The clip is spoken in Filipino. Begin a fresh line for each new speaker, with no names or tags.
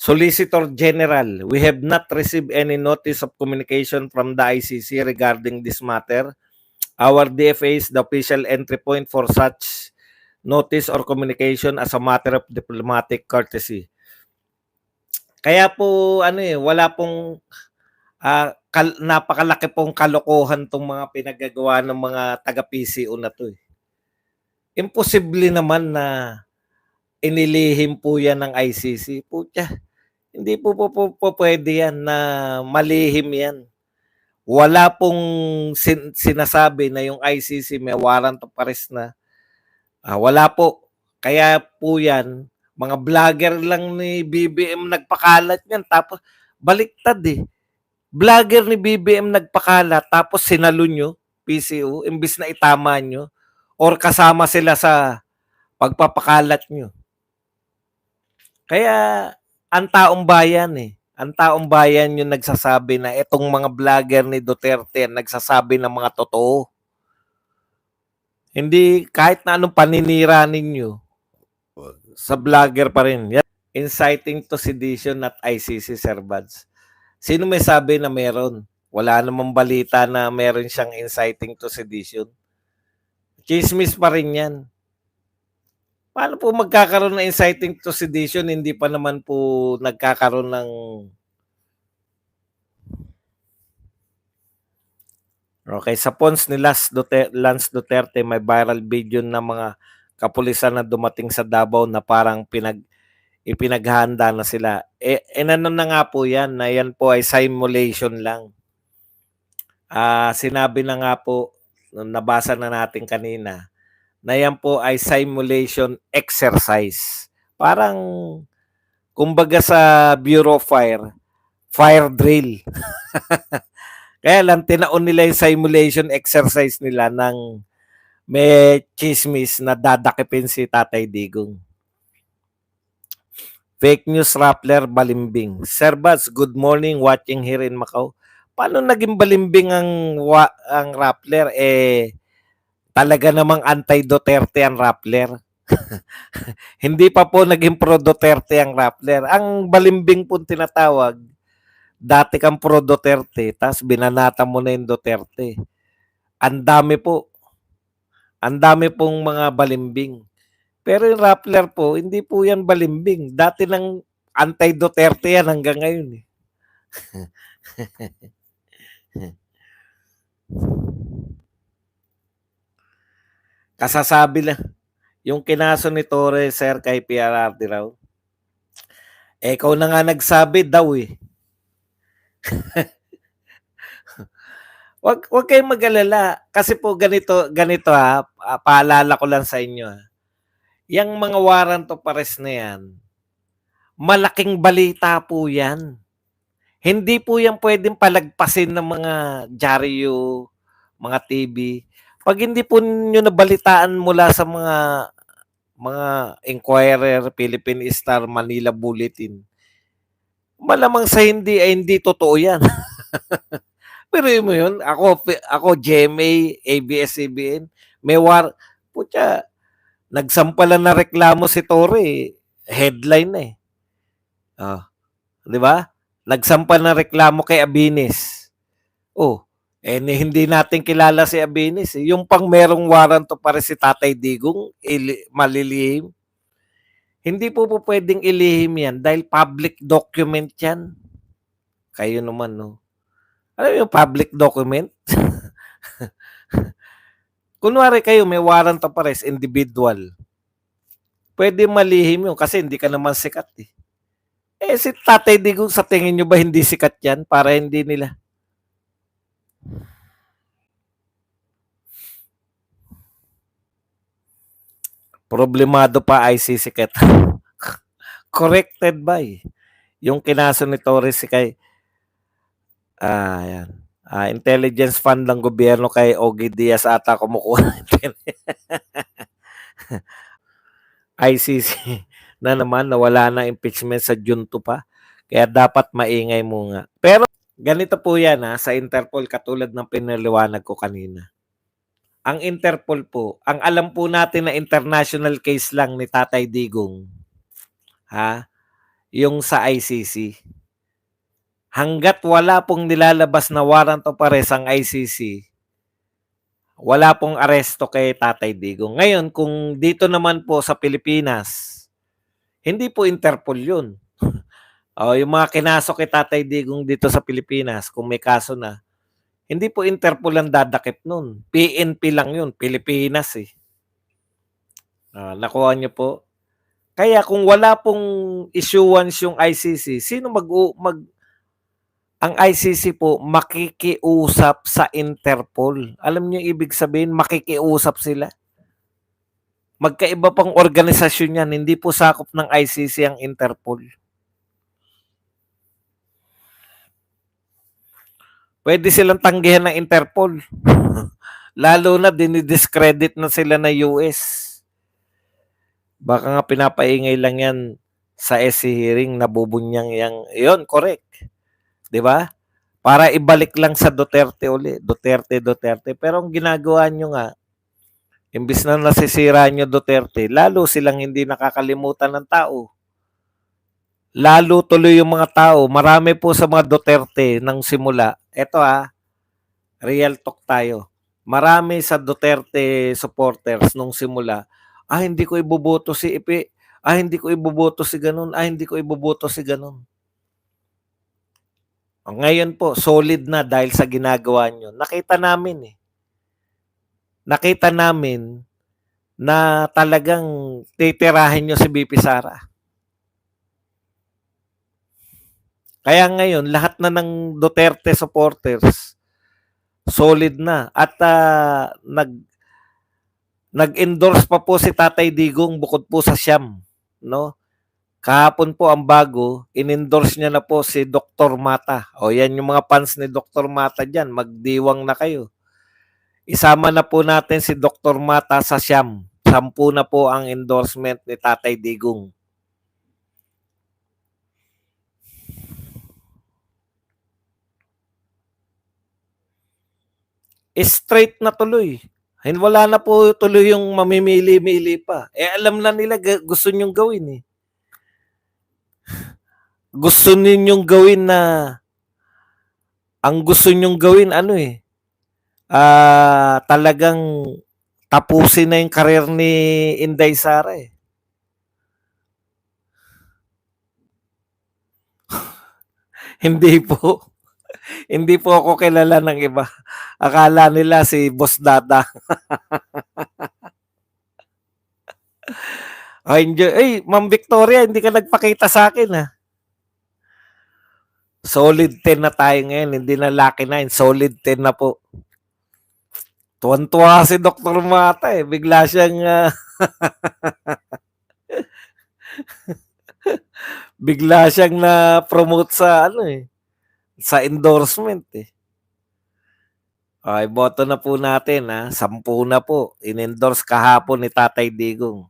Solicitor General, we have not received any notice of communication from the ICC regarding this matter. Our DFA is the official entry point for such notice or communication as a matter of diplomatic courtesy. Kaya po wala pong napakalaki pong kalokohan tong mga pinagagawa ng mga taga-PCO na to. Imposible naman na inilihim po yan ng ICC. Putya, hindi po pwede yan na malihim yan. Wala pong sinasabi na yung ICC may warrant of arrest na. Wala po. Kaya po yan, mga vlogger lang ni BBM nagpakalat yan. Tapos baliktad Vlogger ni BBM nagpakalat tapos sinalo nyo, PCO, imbis na itama nyo or kasama sila sa pagpapakalat nyo. Kaya ang taong bayan ang taong bayan yung nagsasabi na itong mga vlogger ni Duterte nagsasabi ng mga totoo. Hindi kahit na anong paninira ninyo sa vlogger pa rin. Inciting to sedition at ICC servants. Sino may sabi na meron? Wala namang balita na meron siyang inciting to sedition. Chismis pa rin yan. Paano po magkakaroon ng inciting to sedition? Hindi pa naman po nagkakaroon ng okay, sa pons ni Lance Duterte, may viral video ng mga kapulisan na dumating sa Davao na parang ipinaghahanda na sila. Ano na nga po yan, na yan po ay simulation lang. Sinabi na nga po, nabasa na natin kanina, na yan po ay simulation exercise. Parang, kumbaga sa Bureau of fire drill. Kaya lang, tinaon nila yung simulation exercise nila ng may chismis na dadakipin si Tatay Digong. Fake news rappler balimbing. Sir Bats, good morning, watching here in Macau. Paano naging balimbing ang rappler? Talaga namang anti-Duterte ang rappler. Hindi pa po naging pro-Duterte ang rappler. Ang balimbing po tinatawag, dati kang pro-Duterte, tapos binanata mo na yung Duterte. Ang dami po. Ang dami pong mga balimbing. Pero yung rappler po, hindi po yan balimbing. Dati nang anti-Duterte yan hanggang ngayon. Kasasabi lang. Yung kinaso ni Torres, sir, kay PRRD raw. Ikaw na nga nagsabi daw Wag kayong mag-alala. Kasi po ganito paalala ko lang sa inyo Yang mga warrant of arrest na yan, malaking balita po yan. Hindi po yan pwedeng palagpasin ng mga dyaryo, mga TV. Pag hindi po nyo nabalitaan mula sa mga Inquirer, Philippine Star, Manila Bulletin, malamang sa hindi ay hindi totoo yan. Pero yun mo yun, ako GMA, ABS-CBN, may putya, nagsampalan na reklamo si Torre, headline di ba? Nagsampal na reklamo kay Abinis. Hindi natin kilala si Abinis. Yung pang merong warrant to para si Tatay Digong, malilihim. Hindi po pwedeng ilihim yan dahil public document yan. Kayo naman, no? Ano yung public document? Kunwari kayo may warrant of arrest, individual. Pwede malihim yun kasi hindi ka naman sikat si Tatay Digong, sa tingin nyo ba hindi sikat yan para hindi nila? Problemado pa ICC ket. Corrected by. Yung kinaso ni Torres kay yan. Intelligence fund ng gobyerno kay Ogie Diaz ata kumukuha. ICC na naman nawala na impeachment sa June 2 pa. Kaya dapat maingay mo nga. Pero ganito po yan sa Interpol katulad ng pinaliwanag ko kanina. Ang Interpol po, ang alam po natin na international case lang ni Tatay Digong. yung sa ICC. Hangga't wala pong nilalabas na warrant of arrest ang ICC, wala pong aresto kay Tatay Digong. Ngayon, kung dito naman po sa Pilipinas, hindi po Interpol yun. O, yung mga kinasok kay Tatay Digong dito sa Pilipinas, kung may kaso na, hindi po Interpol ang dadakip nun. PNP lang yun, Pilipinas eh. Nakuha niyo po? Kaya kung wala pong issuance yung ICC, sino ang ICC po makikiusap sa Interpol. Alam niyo ibig sabihin, makikiusap sila. Magkaiba pang organisasyon yan, hindi po sakop ng ICC ang Interpol. Pwede silang tanggihan ng Interpol. Lalo na dinidiscredit na sila na US. Baka nga pinapaingay lang yan sa SC hearing, nabubunyang yang, yun, correct. 'Di ba? Para ibalik lang sa Duterte uli. Duterte. Pero ang ginagawa nyo nga, imbis na nasisira nyo Duterte, lalo silang hindi nakakalimutan ng tao. Lalo tuloy yung mga tao. Marami po sa mga Duterte nang simula. Ito real talk tayo. Marami sa Duterte supporters nung simula, hindi ko iboboto si Ipe. Hindi ko iboboto si ganun. Hindi ko iboboto si ganun. Ngayon po, solid na dahil sa ginagawa nyo. Nakita namin na talagang titirahin nyo si BP Sara. Kaya ngayon, lahat na ng Duterte supporters, solid na. At nag-endorse pa po si Tatay Digong bukod po sa Siyam. No? Kahapon po ang bago, in-endorse niya na po si Dr. Mata. O yan yung mga fans ni Dr. Mata dyan, magdiwang na kayo. Isama na po natin si Dr. Mata sa Siyam. 10 na po ang endorsement ni Tatay Digong. Straight na tuloy. Wala na po tuloy yung mamimili-mili pa. Alam na nila gusto nyong gawin eh. Gusto ninyong gawin na ang gusto nyong gawin talagang tapusin na yung karir ni Inday Sara eh. Hindi po. Hindi po ako kilala ng iba. Akala nila si Boss Dada. Ma'am Victoria, hindi ka nagpakita sa akin ha. Solid 10 na tayo ngayon, hindi na lucky 9. Solid 10 na po. Tuwan-tuwa si Dr. Mata eh. Bigla siyang bigla siyang na-promote sa sa endorsement eh. Boto na po natin 10 na po. In-endorse kahapon ni Tatay Digong.